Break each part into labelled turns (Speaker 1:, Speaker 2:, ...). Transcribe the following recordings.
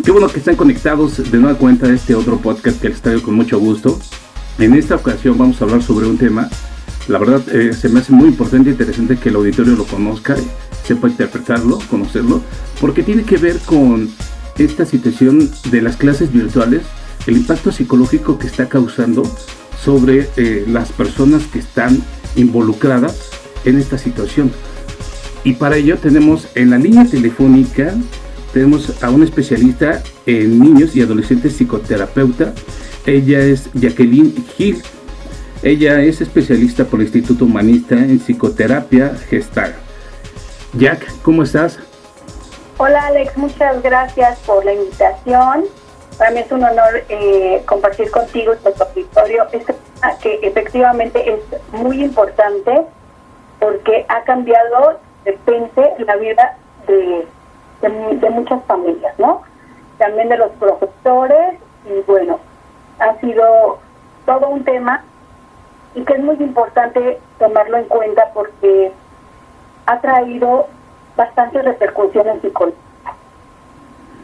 Speaker 1: Qué bueno que están conectados de nueva cuenta a este otro podcast que les traigo con mucho gusto. En esta ocasión vamos a hablar sobre un tema, la verdad se me hace muy importante e interesante que el auditorio lo conozca, sepa interpretarlo, conocerlo, porque tiene que ver con esta situación de las clases virtuales, el impacto psicológico que está causando sobre las personas que están involucradas en esta situación. Y para ello tenemos en la línea telefónica, tenemos a una especialista en niños y adolescentes psicoterapeuta. Ella es Jacqueline Gil. Ella es especialista por el Instituto Humanista en Psicoterapia Gestalt. Jack, ¿cómo estás?
Speaker 2: Hola Alex, muchas gracias por la invitación. Para mí es un honor compartir contigo este auditorio. Este tema que efectivamente es muy importante porque ha cambiado de repente la vida de muchas familias, ¿no? También de los profesores, y bueno, ha sido todo un tema y que es muy importante tomarlo en cuenta porque ha traído bastantes repercusiones psicológicas.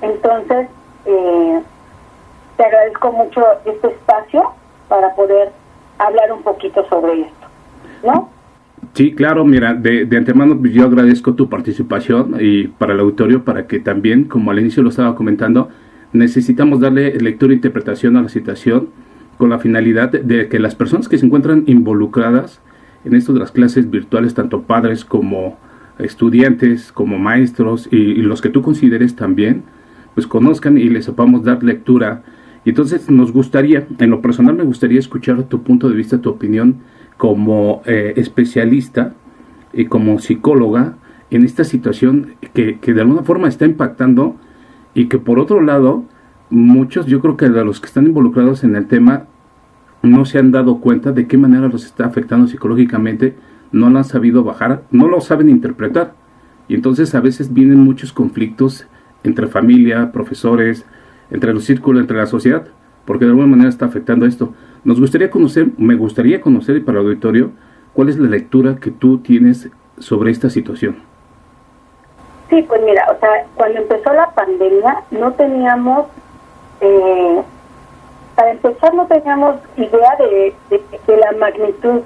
Speaker 2: Entonces, te agradezco mucho este espacio para poder hablar un poquito sobre esto, ¿no?
Speaker 1: Sí, claro, mira, de antemano yo agradezco tu participación y para el auditorio, para que también, como al inicio lo estaba comentando, necesitamos darle lectura e interpretación a la situación con la finalidad de que las personas que se encuentran involucradas en esto de las clases virtuales, tanto padres como estudiantes, como maestros y los que tú consideres también, pues conozcan y les sepamos dar lectura. Y entonces nos gustaría, en lo personal me gustaría escuchar tu punto de vista, tu opinión como especialista y como psicóloga en esta situación que de alguna forma está impactando y que por otro lado muchos, yo creo que de los que están involucrados en el tema no se han dado cuenta de qué manera los está afectando psicológicamente, no lo han sabido bajar, no lo saben interpretar y entonces a veces vienen muchos conflictos entre familia, profesores, entre los círculos, entre la sociedad, porque de alguna manera está afectando esto. Me gustaría conocer y para el auditorio, ¿cuál es la lectura que tú tienes sobre esta situación?
Speaker 2: Sí, pues mira, o sea, cuando empezó la pandemia no teníamos, para empezar no teníamos idea de la magnitud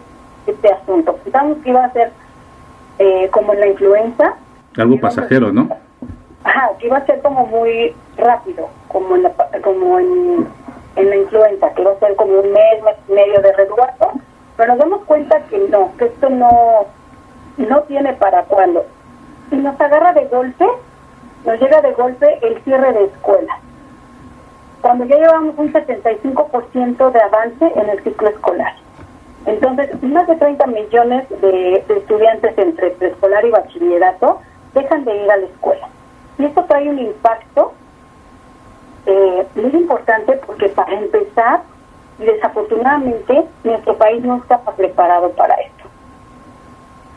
Speaker 2: de este asunto. Pensamos que iba a ser como en la influenza.
Speaker 1: Algo pasajero, ¿no?
Speaker 2: Ajá, que iba a ser como muy rápido, como en la influenza, que iba a ser como un mes y medio de resguardo, pero nos damos cuenta que no, que esto no tiene para cuándo. Y nos agarra de golpe, nos llega de golpe el cierre de escuelas. Cuando ya llevamos un 75% de avance en el ciclo escolar. Entonces, más de 30 millones de estudiantes entre preescolar y bachillerato dejan de ir a la escuela. Y esto trae un impacto muy importante porque para empezar, desafortunadamente, nuestro país no estaba preparado para esto.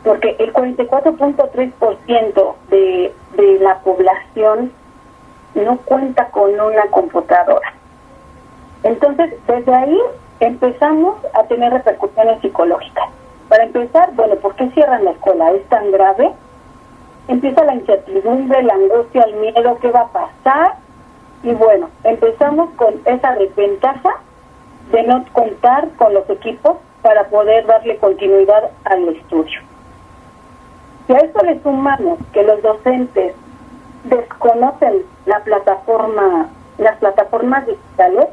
Speaker 2: Porque el 44.3% de la población no cuenta con una computadora. Entonces, desde ahí empezamos a tener repercusiones psicológicas. Para empezar, bueno, ¿por qué cierran la escuela? ¿Es tan grave? Empieza la incertidumbre, la angustia, el miedo, ¿qué va a pasar? Y bueno, empezamos con esa desventaja de no contar con los equipos para poder darle continuidad al estudio. Si a esto le sumamos que los docentes desconocen las plataformas digitales,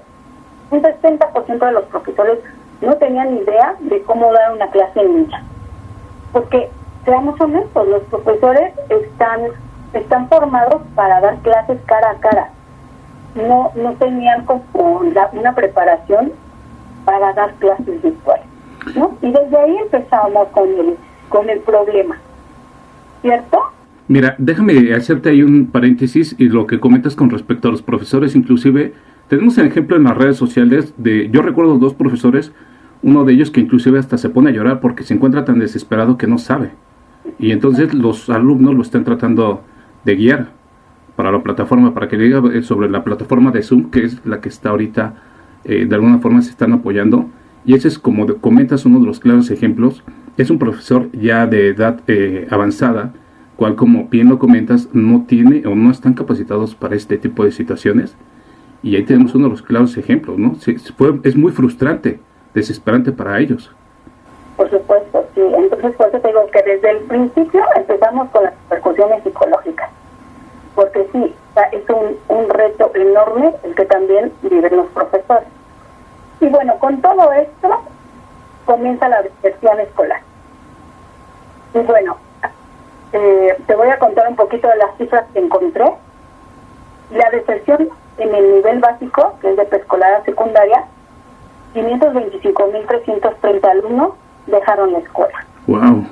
Speaker 2: un 60% de los profesores no tenían idea de cómo dar una clase en línea. Porque, seamos honestos, los profesores están formados para dar clases cara a cara. No tenían como una preparación para dar clases virtuales, ¿no? Y desde ahí empezamos con el problema, ¿cierto?
Speaker 1: Mira, déjame hacerte ahí un paréntesis y lo que comentas con respecto a los profesores, inclusive tenemos el ejemplo en las redes sociales yo recuerdo 2 profesores, uno de ellos que inclusive hasta se pone a llorar porque se encuentra tan desesperado que no sabe y entonces los alumnos lo están tratando de guiar para la plataforma, para que diga sobre la plataforma de Zoom, que es la que está ahorita, de alguna forma se están apoyando, y ese es, como comentas, uno de los claros ejemplos. Es un profesor ya de edad avanzada, cual, como bien lo comentas, no tiene o no están capacitados para este tipo de situaciones. Y ahí tenemos uno de los claros ejemplos, ¿no? Es muy frustrante, desesperante para ellos.
Speaker 2: Por supuesto, sí. Entonces, por eso te digo que desde el principio empezamos con las repercusiones psicológicas. Porque sí, es un reto enorme el que también viven los profesores. Y bueno, con todo esto comienza la deserción escolar. Y bueno, te voy a contar un poquito de las cifras que encontré. La deserción en el nivel básico, que es de preescolar a secundaria, 525.330 alumnos dejaron la escuela.
Speaker 1: Wow.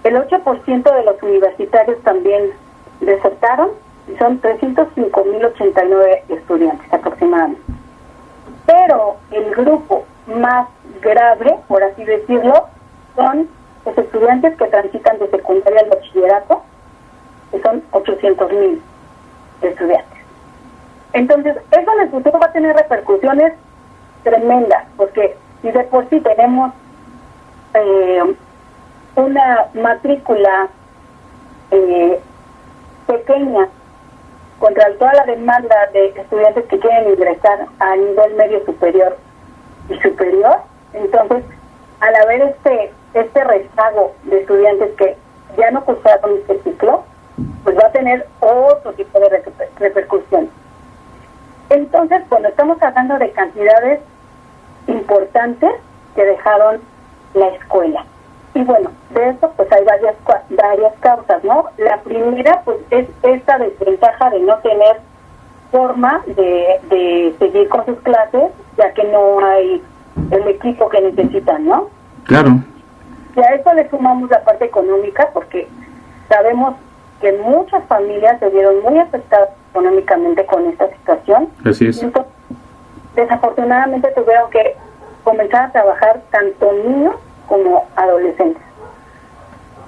Speaker 2: El 8% de los universitarios también desertaron, y son 305.089 estudiantes aproximadamente. Pero el grupo más grave, por así decirlo, son los estudiantes que transitan de secundaria al bachillerato, que son 800.000 estudiantes. Entonces, eso en el futuro va a tener repercusiones tremendas, porque si de por sí tenemos una matrícula pequeña contra toda la demanda de estudiantes que quieren ingresar a nivel medio superior y superior, entonces al haber este rezago de estudiantes que ya no cursaron este ciclo, pues va a tener otro tipo de repercusión. Entonces, bueno, estamos hablando de cantidades importantes que dejaron la escuela. Y bueno, de eso pues hay varias causas, ¿no? La primera pues es esta desventaja de no tener forma de seguir con sus clases, ya que no hay el equipo que necesitan, ¿no?
Speaker 1: Claro.
Speaker 2: Y a eso le sumamos la parte económica, porque sabemos que muchas familias se vieron muy afectadas económicamente con esta situación.
Speaker 1: Así es.
Speaker 2: Entonces, desafortunadamente tuvieron que comenzar a trabajar tanto niños como adolescentes.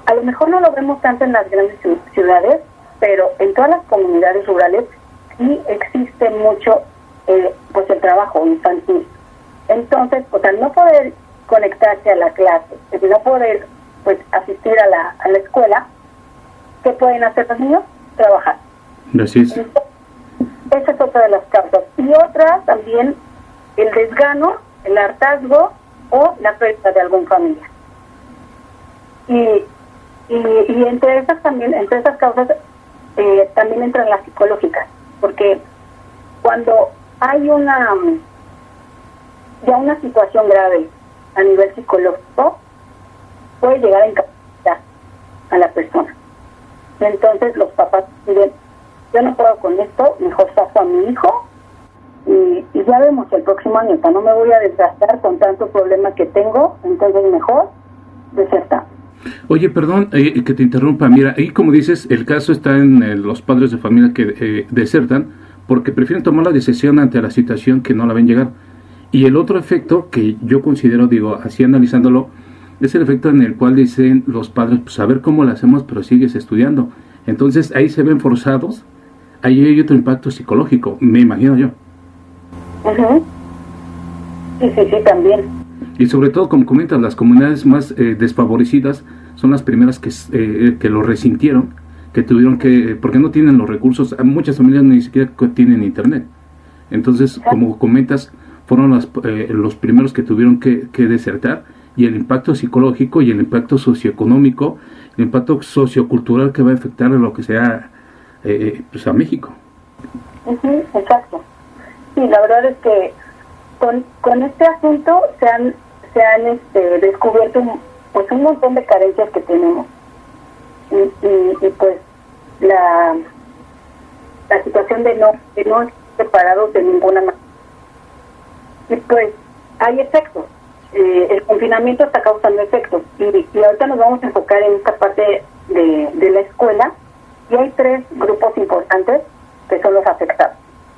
Speaker 2: A lo mejor no lo vemos tanto en las grandes ciudades, pero en todas las comunidades rurales sí existe mucho pues el trabajo infantil. Entonces, pues al no poder conectarse a la clase, al no poder pues asistir a la escuela, ¿qué pueden hacer los niños? Trabajar.
Speaker 1: Así es.
Speaker 2: Entonces, esa es otra de las causas. Y otra también, el desgano, el hartazgo o la pérdida de algún familiar. Y entre esas causas también entran las psicológicas, porque cuando hay una situación grave a nivel psicológico, puede llegar a incapacitar a la persona. Entonces los papás dicen, yo no puedo con esto, mejor saco a mi hijo y ya vemos el próximo año, no me voy a desgastar con tanto problema que tengo, entonces mejor desertar.
Speaker 1: Oye, perdón que te interrumpa, mira, ahí como dices, el caso está en los padres de familia que desertan porque prefieren tomar la decisión ante la situación que no la ven llegar. Y el otro efecto que yo considero, digo, así analizándolo, es el efecto en el cual dicen los padres, pues a ver cómo lo hacemos, pero sigues estudiando. Entonces ahí se ven forzados, ahí hay otro impacto psicológico, me imagino yo.
Speaker 2: Uh-huh. Sí, también.
Speaker 1: Y sobre todo, como comentas, las comunidades más desfavorecidas son las primeras que lo resintieron, que tuvieron que, porque no tienen los recursos, muchas familias ni siquiera tienen internet. Entonces, como comentas, fueron los primeros que tuvieron que desertar, y el impacto psicológico y el impacto socioeconómico, el impacto sociocultural que va a afectar a lo que sea pues a México.
Speaker 2: Uh-huh, exacto. Sí, la verdad es que con este asunto se han descubierto un montón de carencias que tenemos y pues la situación de no estar separados de ninguna manera. Y pues hay efectos. El confinamiento está causando efectos y ahorita nos vamos a enfocar en esta parte de la escuela, y hay 3 grupos importantes que son los afectados,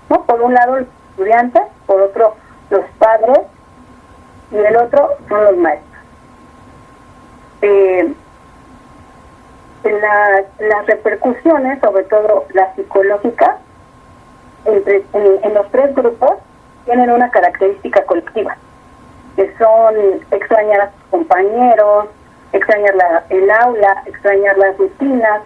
Speaker 2: ¿no? Por un lado los estudiantes, por otro los padres y el otro son los maestros. Las repercusiones, sobre todo las psicológicas, en los 3 grupos tienen una característica colectiva, que son extrañar a sus compañeros, extrañar el aula, extrañar las rutinas,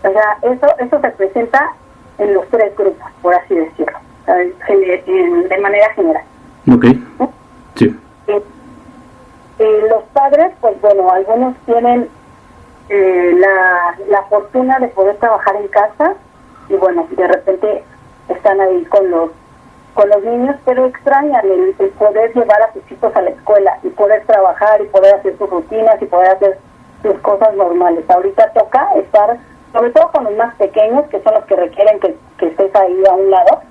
Speaker 2: O sea, eso se presenta en los 3 grupos, por así decirlo, de manera general.
Speaker 1: Ok, sí.
Speaker 2: Los padres, pues bueno, algunos tienen la fortuna de poder trabajar en casa y bueno, de repente están ahí con los niños, pero extrañan el poder llevar a sus hijos a la escuela y poder trabajar y poder hacer sus rutinas y poder hacer sus cosas normales. Ahorita toca estar, sobre todo con los más pequeños, que son los que requieren que estés ahí a un lado.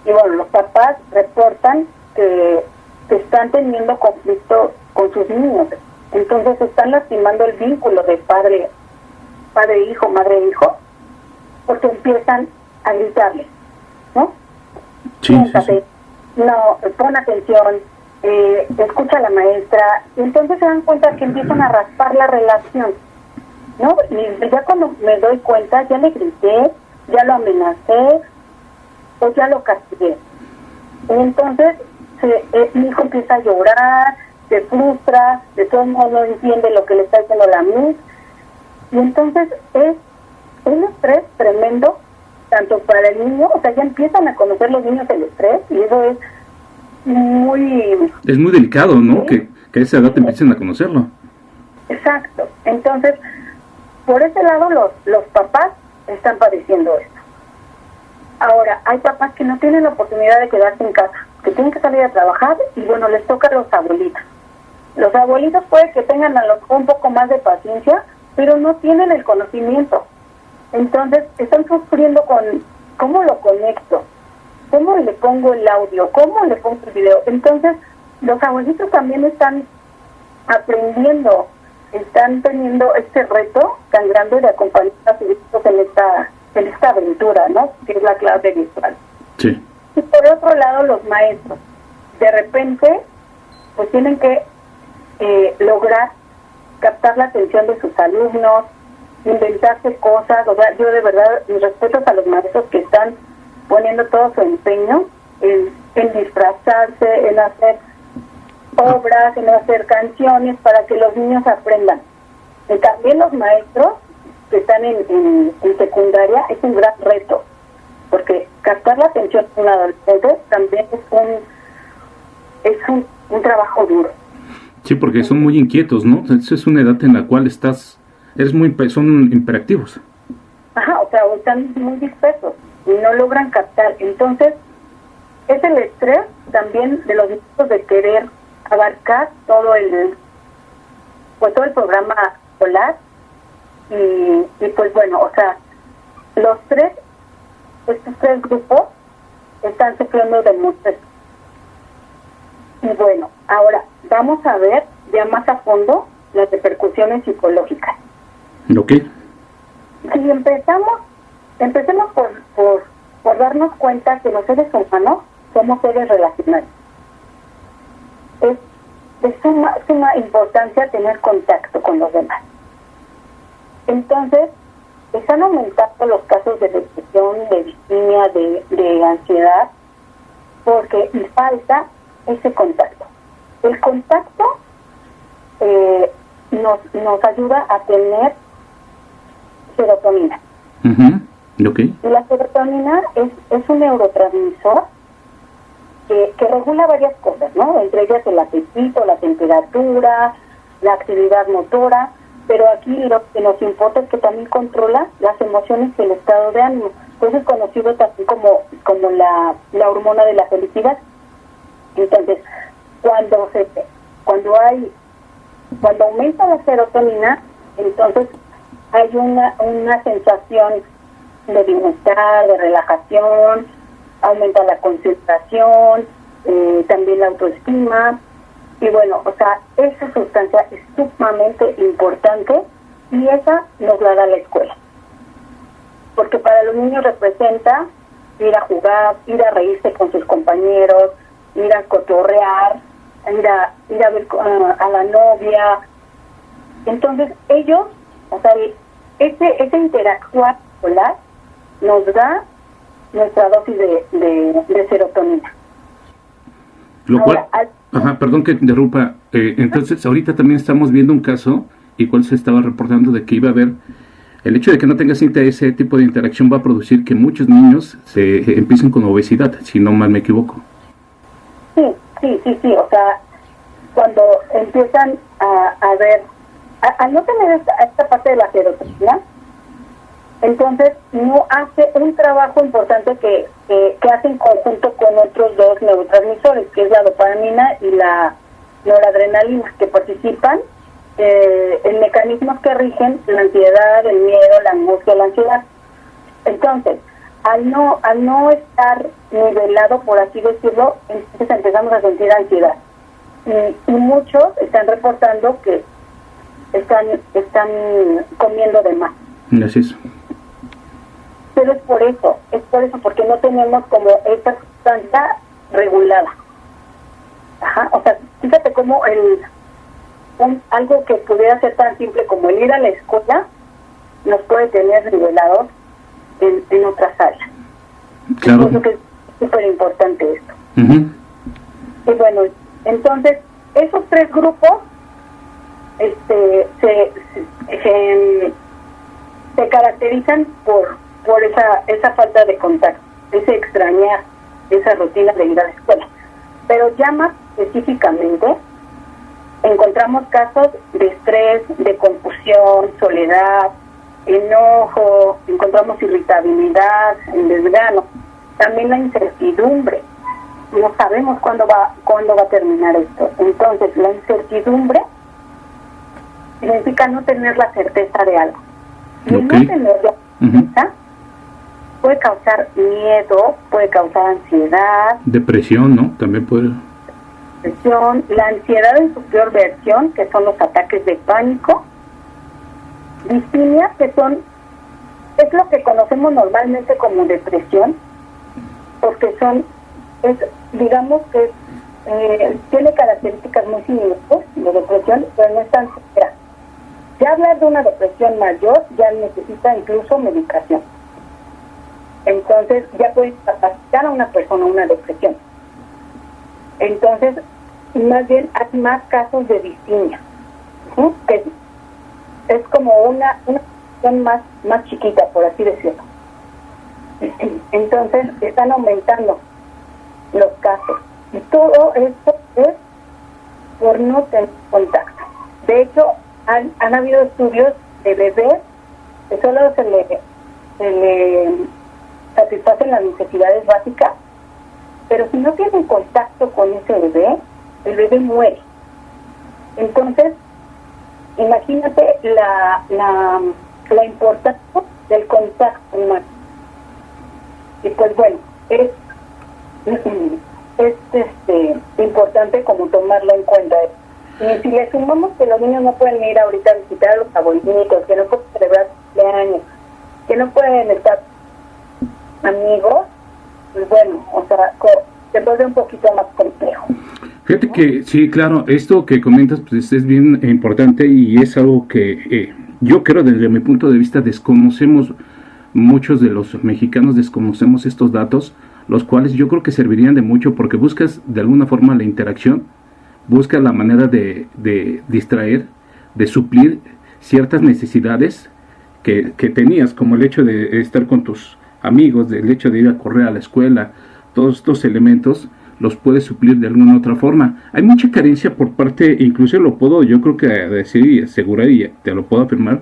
Speaker 2: Y bueno, los papás reportan que están teniendo conflicto con sus niños. Entonces están lastimando el vínculo de padre-hijo, madre-hijo, porque empiezan a gritarles, ¿no?
Speaker 1: Sí, sí.
Speaker 2: No, pon atención, escucha a la maestra, y entonces se dan cuenta que empiezan a raspar la relación, ¿no? Y ya cuando me doy cuenta, ya le grité, ya lo amenacé, o ya lo castigué. Y entonces mi hijo empieza a llorar, se frustra, de todos modos no entiende lo que le está diciendo la Miss, y entonces es un estrés tremendo, tanto para el niño, o sea, ya empiezan a conocer los niños el estrés, y eso es muy...
Speaker 1: Es muy delicado, ¿no?
Speaker 2: ¿Sí?
Speaker 1: Que a esa edad te empiecen a conocerlo.
Speaker 2: Exacto. Entonces, por ese lado, los papás están padeciendo esto. Ahora, hay papás que no tienen la oportunidad de quedarse en casa, que tienen que salir a trabajar, y bueno, les toca a los abuelitos. Los abuelitos puede que tengan a lo mejor un poco más de paciencia, pero no tienen el conocimiento. Entonces, están sufriendo con cómo lo conecto, cómo le pongo el audio, cómo le pongo el video. Entonces, los abuelitos también están aprendiendo, están teniendo este reto tan grande de acompañar a sus hijos en esta aventura, ¿no? Que es la clase virtual.
Speaker 1: Sí.
Speaker 2: Y por otro lado, los maestros, de repente, pues tienen que lograr captar la atención de sus alumnos, inventarse cosas. O sea, yo de verdad, mis respetos a los maestros que están poniendo todo su empeño en disfrazarse, en hacer obras, en hacer canciones para que los niños aprendan. Y también los maestros que están en secundaria es un gran reto, porque captar la atención de un adolescente también es un trabajo duro.
Speaker 1: Sí, porque son muy inquietos, ¿no? Esa es una edad en la cual son hiperactivos.
Speaker 2: Ajá, o sea, están muy dispersos y no logran captar. Entonces, es el estrés también de los niños de querer abarcar todo el programa escolar y pues bueno, o sea, estos 3 grupos están sufriendo de mucho estrés. Y bueno, ahora vamos a ver ya más a fondo las repercusiones psicológicas.
Speaker 1: Ok.
Speaker 2: Si empecemos por darnos cuenta que los seres humanos somos seres relacionales. Es de suma importancia tener contacto con los demás. Entonces, están aumentando los casos de depresión, de distimia, de ansiedad, porque falta ese contacto. El contacto nos ayuda a tener serotonina.
Speaker 1: Okay.
Speaker 2: Y la serotonina es un neurotransmisor que regula varias cosas, ¿no? Entre ellas el apetito, la temperatura, la actividad motora, pero aquí lo que nos importa es que también controla las emociones y el estado de ánimo. Entonces es conocido también como la hormona de la felicidad. Entonces, cuando aumenta la serotonina, entonces hay una sensación de bienestar, de relajación, aumenta la concentración, también la autoestima, y bueno, o sea, esa sustancia es sumamente importante y esa nos la da la escuela. Porque para los niños representa ir a jugar, ir a reírse con sus compañeros, ir a cotorrear, ir a ver a la novia. Entonces ellos, o sea, ese interactuar escolar nos da nuestra dosis de serotonina.
Speaker 1: Lo cual, perdón que interrumpa, entonces ahorita también estamos viendo un caso, igual se estaba reportando de que iba a haber el hecho de que no tengas ese tipo de interacción va a producir que muchos niños se empiecen con obesidad, si no mal me equivoco.
Speaker 2: Sí, o sea, cuando empiezan a ver, al no tener esta parte de la serotonina, entonces no hace un trabajo importante que hace en conjunto con otros dos neurotransmisores, que es la dopamina y la noradrenalina, que participan en mecanismos que rigen la ansiedad, el miedo, la angustia, la ansiedad. Entonces, al no estar nivelado, por así decirlo, entonces empezamos a sentir ansiedad. Y muchos están reportando que están comiendo de más.
Speaker 1: Así es.
Speaker 2: Pero es por eso, porque no tenemos como esta sustancia regulada. Ajá, o sea, fíjate cómo algo que pudiera ser tan simple como el ir a la escuela nos puede tener nivelados en otras áreas.
Speaker 1: Claro.
Speaker 2: Pienso que es súper importante esto.
Speaker 1: Uh-huh.
Speaker 2: Y bueno, entonces, esos tres grupos se caracterizan por esa falta de contacto, ese extrañar esa rutina de ir a la escuela. Pero ya más específicamente, encontramos casos de estrés, de confusión, soledad, enojo, encontramos irritabilidad, desgano, también la incertidumbre. No sabemos cuándo va a terminar esto. Entonces, la incertidumbre significa no tener la certeza de algo. Y el no tener la certeza puede causar miedo, puede causar ansiedad.
Speaker 1: Depresión, ¿no? También puede.
Speaker 2: Depresión, la ansiedad en su peor versión, que son los ataques de pánico. Distimia, que es lo que conocemos normalmente como depresión, porque digamos que tiene características muy similares de depresión, pero no es tan severa. Ya hablar de una depresión mayor ya necesita incluso medicación. Entonces ya puede capacitar a una persona una depresión. Entonces, más bien hay más casos de distimia, ¿sí? Que es como una depresión más chiquita, por así decirlo. Entonces están aumentando los casos. Y todo esto es por no tener contacto. De hecho, han habido estudios de bebés que solo se le satisfacen las necesidades básicas, pero si no tienen contacto con ese bebé, el bebé muere. Entonces, imagínate la importancia del contacto humano. Y pues bueno, es importante como tomarlo en cuenta. Y si le sumamos que los niños no pueden ir ahorita a visitar a los abuelitos, que no pueden celebrar cumpleaños, que no pueden estar amigos, pues bueno, o sea, se vuelve un poquito más complejo.
Speaker 1: Fíjate que sí, claro, esto que comentas pues es bien importante y es algo que yo creo desde mi punto de vista desconocemos, muchos de los mexicanos desconocemos estos datos, los cuales yo creo que servirían de mucho porque buscas de alguna forma la interacción, buscas la manera de distraer, de suplir ciertas necesidades que tenías, como el hecho de estar con tus amigos, el hecho de ir a correr a la escuela, todos estos elementos los puedes suplir de alguna otra forma. Hay mucha carencia por parte, incluso lo puedo yo creo que decir y asegurar y te lo puedo afirmar,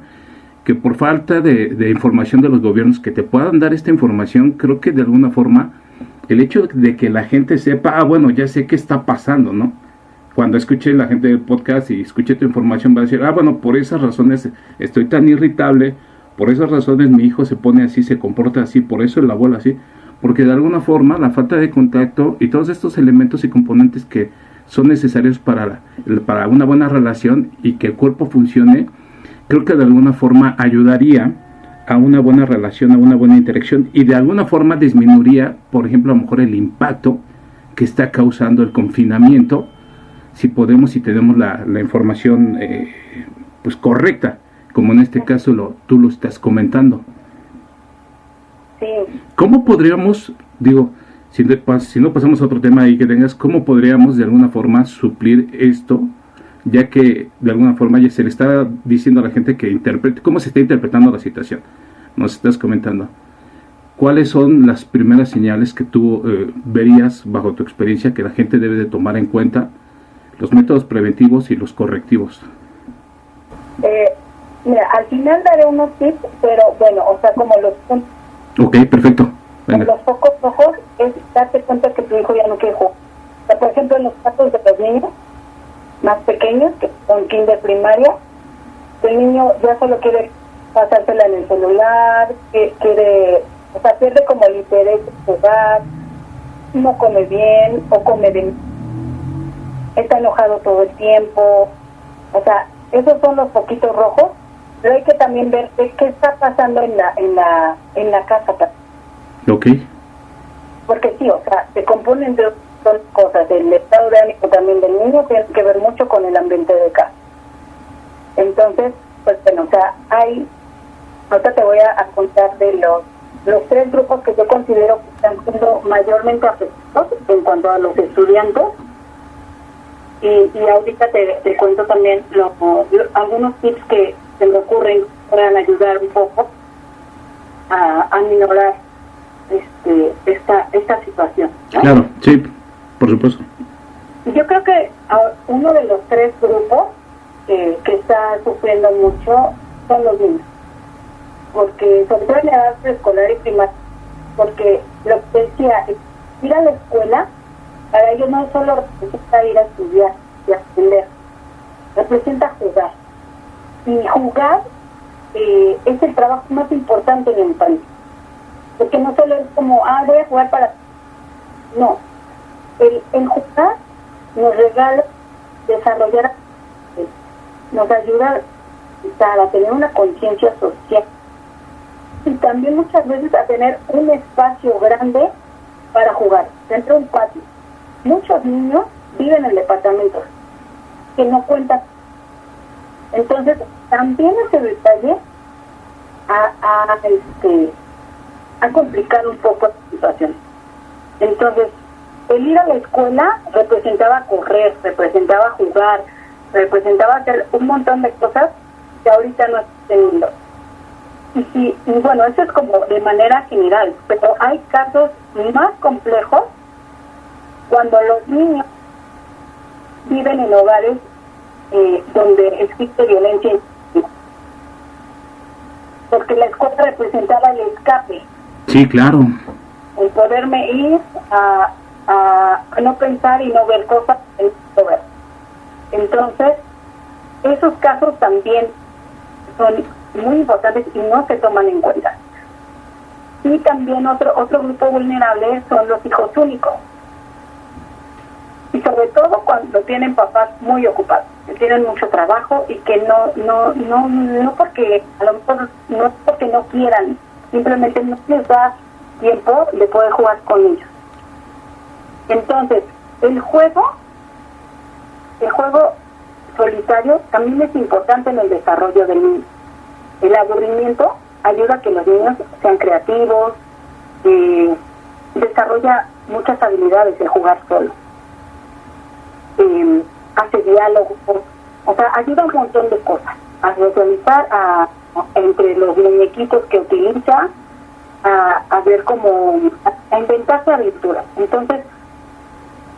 Speaker 1: que por falta de información de los gobiernos que te puedan dar esta información, creo que de alguna forma el hecho de que la gente sepa, bueno, ya sé qué está pasando, ¿no? Cuando escuche la gente del podcast y escuche tu información va a decir, bueno, por esas razones estoy tan irritable, por esas razones mi hijo se pone así, se comporta así, por eso el abuelo así, porque de alguna forma la falta de contacto y todos estos elementos y componentes que son necesarios para una buena relación y que el cuerpo funcione, creo que de alguna forma ayudaría a una buena relación, a una buena interacción y de alguna forma disminuiría, por ejemplo, a lo mejor el impacto que está causando el confinamiento, si tenemos la información pues correcta, como en este caso tú lo estás comentando.
Speaker 2: Sí.
Speaker 1: ¿Cómo podríamos, si no pasamos a otro tema ahí que tengas, cómo podríamos de alguna forma suplir esto ya que de alguna forma ya se le está diciendo a la gente que interprete, cómo se está interpretando la situación. Nos estás comentando. ¿Cuáles son las primeras señales que tú verías bajo tu experiencia que la gente debe de tomar en cuenta, los métodos preventivos y los correctivos?
Speaker 2: Mira, al final daré unos tips, pero bueno, o sea, como los puntos.
Speaker 1: Ok, perfecto. Venga.
Speaker 2: Los focos rojos es darte cuenta que tu hijo ya no quiere jugar. O sea, por ejemplo, en los casos de los niños más pequeños, que son kinder primaria, el niño ya solo quiere pasársela en el celular, quiere, o sea, pierde como el interés de jugar, no come bien o come de, está enojado todo el tiempo. O sea, esos son los foquitos rojos, pero hay que también ver qué está pasando en la casa.
Speaker 1: Ok.
Speaker 2: Porque sí, o sea, se componen de dos cosas, el estado de ánimo también del niño tiene que ver mucho con el ambiente de casa. Entonces, pues bueno, o sea, ahorita te voy a contar de los tres grupos que yo considero que están siendo mayormente afectados en cuanto a los estudiantes. Y ahorita te cuento también algunos tips que se me ocurren para ayudar un poco a minorar esta situación, ¿no?
Speaker 1: Claro, sí, por supuesto.
Speaker 2: Yo creo que uno de los tres grupos que está sufriendo mucho son los niños, porque sobre todo en la edad preescolar y primaria, porque lo que decía, ir a la escuela, para ellos no solo representa ir a estudiar y aprender, representa jugar. Y jugar es el trabajo más importante en el país. Porque no solo es como, voy a jugar para... No. El jugar nos regala desarrollar, nos ayuda a tener una conciencia social. Y también muchas veces a tener un espacio grande para jugar, dentro de un patio. Muchos niños viven en departamentos que no cuentan. Entonces, también ese detalle ha complicado un poco la situación. Entonces, el ir a la escuela representaba correr, representaba jugar, representaba hacer un montón de cosas que ahorita no estoy teniendo. Y bueno, eso es como de manera general, pero hay casos más complejos cuando los niños viven en hogares donde existe violencia, porque la escuela representaba el escape.
Speaker 1: Sí, claro.
Speaker 2: El poderme ir a no pensar y no ver cosas en el ver. Entonces, esos casos también son muy importantes y no se toman en cuenta. Y también otro grupo vulnerable son los hijos únicos. Y sobre todo cuando tienen papás muy ocupados, que tienen mucho trabajo y que no porque a lo mejor no porque no quieran, simplemente no les da tiempo de poder jugar con ellos. Entonces, el juego solitario también es importante en el desarrollo del niño. El aburrimiento ayuda a que los niños sean creativos, desarrolla muchas habilidades de jugar solo. Hace diálogos, o sea, ayuda a un montón de cosas, a socializar entre los muñequitos que utiliza, a ver cómo, a inventarse aventuras. Entonces,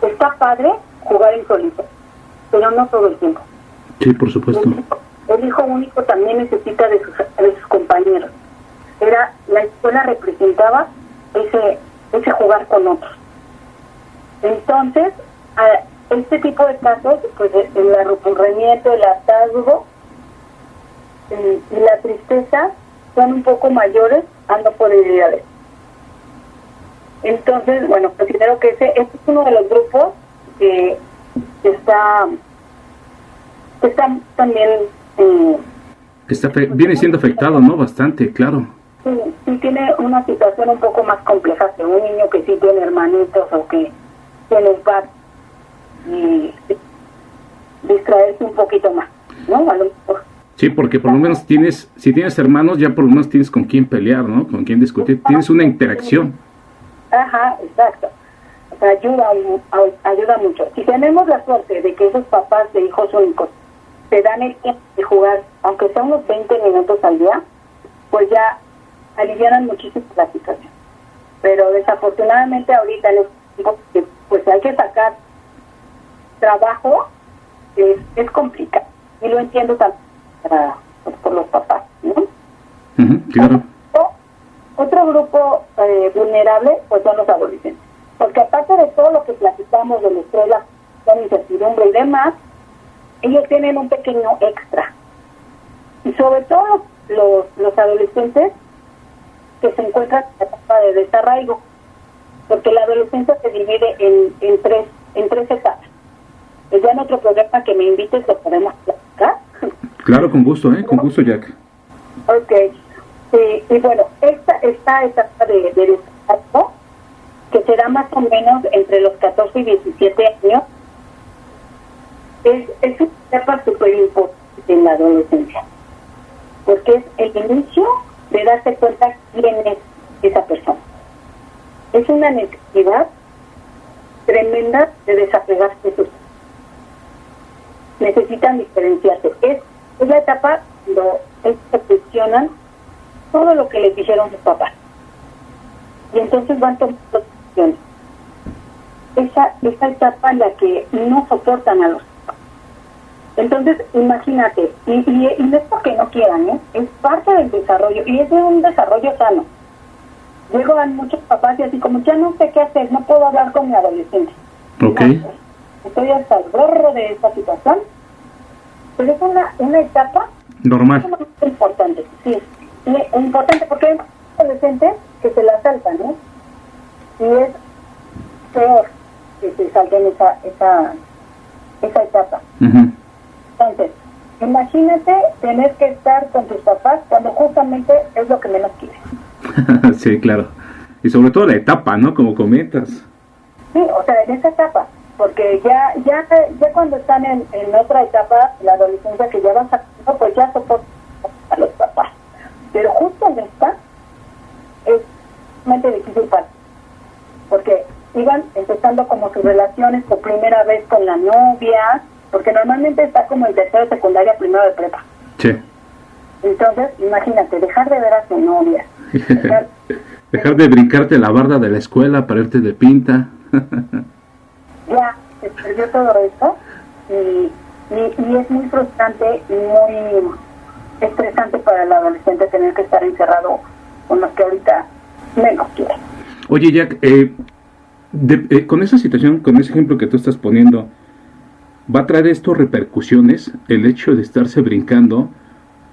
Speaker 2: está padre jugar en solito, pero no todo el tiempo.
Speaker 1: Sí, por supuesto.
Speaker 2: El hijo único también necesita de sus compañeros. La escuela representaba ese jugar con otros. Entonces, este tipo de casos, pues el arrepentimiento, el hartazgo y la tristeza son un poco mayores a no poder ir a ver. Entonces, bueno, considero que este es uno de los grupos que está también...
Speaker 1: viene siendo afectado, ¿no? Bastante, claro.
Speaker 2: Sí, tiene una situación un poco más compleja que un niño que sí tiene hermanitos o que tiene un par y distraerse un poquito más, ¿no? A lo mejor.
Speaker 1: Sí, porque por lo menos si tienes hermanos, ya por lo menos tienes con quién pelear, ¿no? Con quién discutir, tienes una interacción.
Speaker 2: Ajá, exacto. O sea, ayuda mucho. Si tenemos la suerte de que esos papás de hijos únicos te dan el tiempo de jugar, aunque sea unos 20 minutos al día, pues ya alivianan muchísimo la situación. Pero desafortunadamente ahorita en este tiempo, pues hay que sacar trabajo, es complicado. Y lo entiendo también por los papás, ¿no?
Speaker 1: Claro.
Speaker 2: Otro grupo vulnerable, pues son los adolescentes. Porque aparte de todo lo que platicamos de la escuela, la incertidumbre y demás, ellos tienen un pequeño extra. Y sobre todo los adolescentes que se encuentran en la etapa de desarraigo. Porque la adolescencia se divide en tres etapas. Pues ya en otro programa que me invites lo podemos platicar.
Speaker 1: Claro, con gusto, con gusto, Jack.
Speaker 2: Ok. Y bueno, esta etapa de desarrollo, que será más o menos entre los 14 y 17 años, es una etapa súper importante en la adolescencia, porque es el inicio de darse cuenta quién es esa persona. Es una necesidad tremenda de desapegarse de sus. Necesitan diferenciarse. Es la etapa cuando se cuestionan todo lo que les dijeron sus papás. Y entonces van tomando decisiones. Esa etapa en la que no soportan a los papás. Entonces, imagínate, y no es porque no quieran, es parte del desarrollo, y es de un desarrollo sano. Luego hay muchos papás y así como, ya no sé qué hacer, no puedo hablar con mi adolescente.
Speaker 1: Ok.
Speaker 2: Estoy hasta el gorro de esta situación, pero es una etapa
Speaker 1: normal.
Speaker 2: Muy importante, sí. Y importante porque hay adolescentes que se la saltan, ¿no? Y es peor que se salten esa etapa. Entonces, imagínate tener que estar con tus papás cuando justamente es lo que menos quieres.
Speaker 1: Sí, claro. Y sobre todo la etapa, ¿no? Como comentas.
Speaker 2: Sí, o sea, en esa etapa. Porque ya cuando están en otra etapa, la adolescencia que ya van sacando, pues ya soportan a los papás. Pero justo en esta es realmente difícil para ellos. Porque iban empezando como sus relaciones por primera vez con la novia, porque normalmente está como en tercero de secundaria, primero de prepa.
Speaker 1: Sí.
Speaker 2: Entonces, imagínate, dejar de ver a su novia.
Speaker 1: Dejar de brincarte la barda de la escuela para irte de pinta.
Speaker 2: Ya se perdió todo esto y es muy frustrante y muy estresante para el adolescente tener que estar encerrado con los que ahorita menos quieren.
Speaker 1: Oye, Jack, con esa situación, con ese ejemplo que tú estás poniendo, ¿va a traer esto repercusiones el hecho de estarse brincando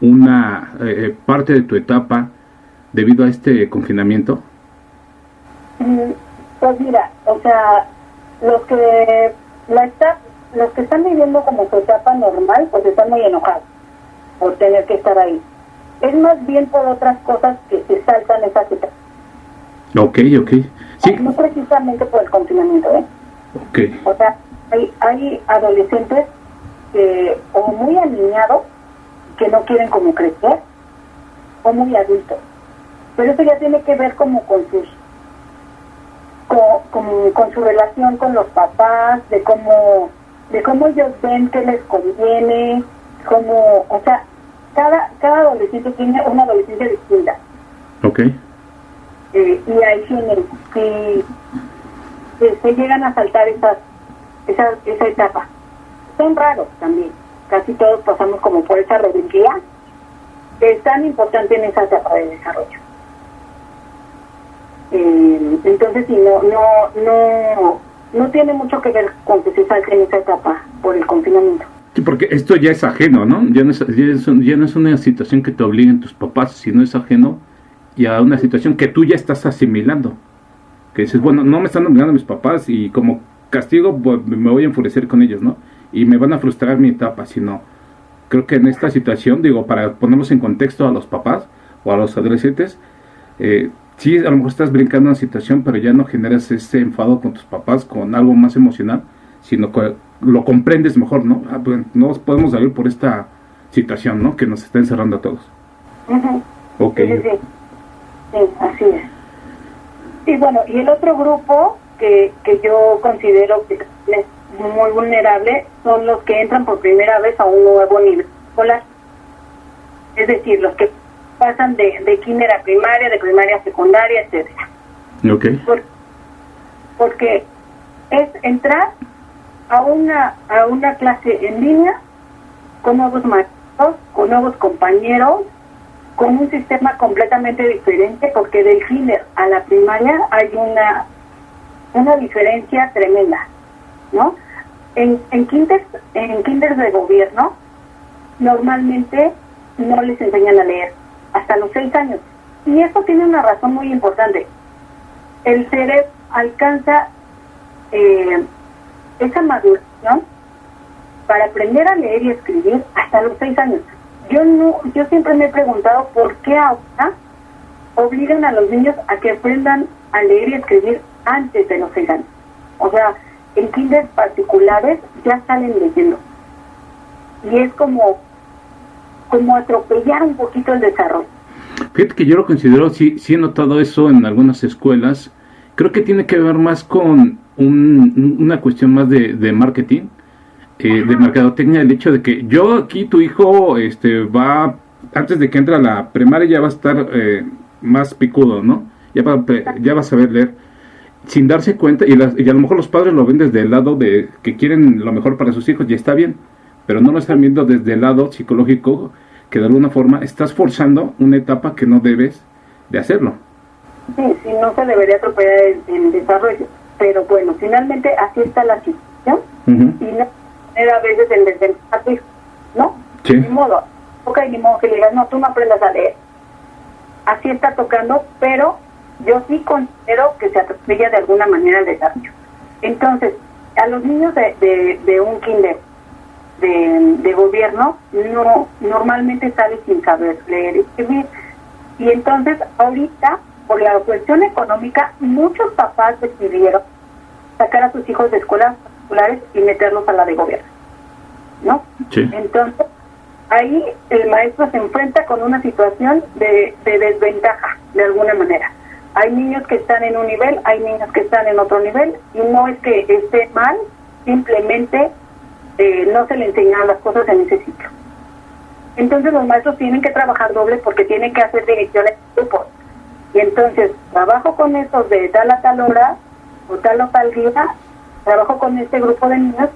Speaker 1: una parte de tu etapa debido a este confinamiento?
Speaker 2: Pues mira, o sea, los que están viviendo como su etapa normal, pues están muy enojados por tener que estar ahí. Es más bien por otras cosas que se saltan esas etapas.
Speaker 1: Ok. Sí.
Speaker 2: No precisamente por el confinamiento,
Speaker 1: Ok.
Speaker 2: O sea, hay adolescentes que o muy aniñados, que no quieren como crecer, o muy adultos. Pero eso ya tiene que ver como con su relación con los papás, de cómo ellos ven que les conviene, o sea, cada adolescente tiene una adolescencia distinta.
Speaker 1: Ok.
Speaker 2: Y ahí sí se llegan a saltar esa etapa. Son raros también. Casi todos pasamos como por esa rebeldía que es tan importante en esa etapa de desarrollo. Entonces, sí, no tiene mucho que ver con que se salte en esa etapa por el confinamiento.
Speaker 1: Sí, porque esto ya es ajeno, ¿no? Ya no es una situación que te obliguen tus papás, sino es ajeno y a una situación que tú ya estás asimilando. Que dices, bueno, no me están obligando mis papás y como castigo pues, me voy a enfurecer con ellos, ¿no? Y me van a frustrar mi etapa, sino creo que en esta situación, digo, para ponerlos en contexto a los papás o a los adolescentes, sí, a lo mejor estás brincando una situación, pero ya no generas ese enfado con tus papás, con algo más emocional, sino que lo comprendes mejor, ¿no? Pues, no podemos salir por esta situación, ¿no? Que nos está encerrando a todos. Ok.
Speaker 2: Sí, así es. Y bueno, y el otro grupo que yo considero que es muy vulnerable son los que entran por primera vez a un nuevo nivel escolar. Es decir, los que pasan de kinder a primaria, de primaria a secundaria, etcétera.
Speaker 1: Okay.
Speaker 2: Porque es entrar a una clase en línea con nuevos maestros, con nuevos compañeros, con un sistema completamente diferente, porque del kinder a la primaria hay una diferencia tremenda, ¿no? En kinders de gobierno normalmente no les enseñan a leer hasta los 6 años, y eso tiene una razón muy importante. El cerebro alcanza esa maduración para aprender a leer y escribir hasta los 6 años. Yo siempre me he preguntado por qué ahora obligan a los niños a que aprendan a leer y escribir antes de los 6 años. O sea, en kinders particulares ya salen leyendo. Y es como atropellar un poquito el desarrollo.
Speaker 1: Fíjate que yo lo considero, sí he notado eso en algunas escuelas. Creo que tiene que ver más con una cuestión más de marketing, de mercadotecnia, el hecho de que yo aquí, tu hijo va, antes de que entre a la primaria ya va a estar más picudo, ¿no? Ya va a saber leer, sin darse cuenta, y a lo mejor los padres lo ven desde el lado de que quieren lo mejor para sus hijos, y está bien, pero no lo están viendo desde el lado psicológico, que de alguna forma estás forzando una etapa que no debes de hacerlo.
Speaker 2: Sí, no se debería atropellar el desarrollo, pero bueno, finalmente así está la situación, y no era a veces el desventaja, ¿no?
Speaker 1: Sí.
Speaker 2: Ni modo, ni modo que le digas, no, tú no aprendas a leer. Así está tocando, pero yo sí considero que se atropella de alguna manera el desarrollo. Entonces, a los niños de un kinder de gobierno normalmente sale sin saber leer y escribir, y entonces ahorita por la cuestión económica muchos papás decidieron sacar a sus hijos de escuelas particulares y meterlos a la de gobierno, ¿no?
Speaker 1: Sí.
Speaker 2: Entonces ahí el maestro se enfrenta con una situación de desventaja de alguna manera. Hay niños que están en un nivel, hay niños que están en otro nivel, y no es que esté mal, simplemente no se le enseñaron las cosas en ese ciclo. Entonces los maestros tienen que trabajar doble porque tienen que hacer direcciones de grupos. Y entonces trabajo con estos de tal a tal hora o tal día, trabajo con este grupo de niños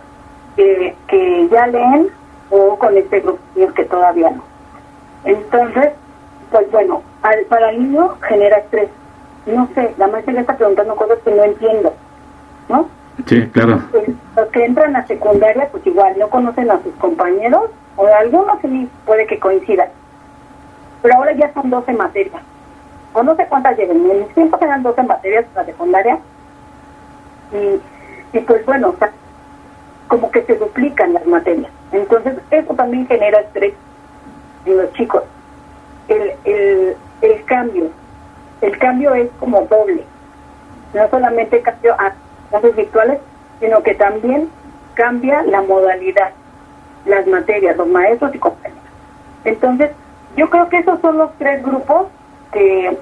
Speaker 2: que ya leen, o con este grupo de niños que todavía no. Entonces, pues bueno, para el niño genera estrés. No sé, la maestra le está preguntando cosas que no entiendo, ¿no?
Speaker 1: Sí, claro.
Speaker 2: Los que entran a secundaria, pues igual, no conocen a sus compañeros, o algunos sí puede que coincidan. Pero ahora ya son 12 materias, o no sé cuántas lleven. En mis tiempos eran 12 materias para secundaria, y pues bueno, o sea, como que se duplican las materias. Entonces, eso también genera estrés en los chicos. El cambio es como doble. No solamente cambio a clases virtuales, sino que también cambia la modalidad, las materias, los maestros y compañeros. Entonces, yo creo que esos son los 3 grupos que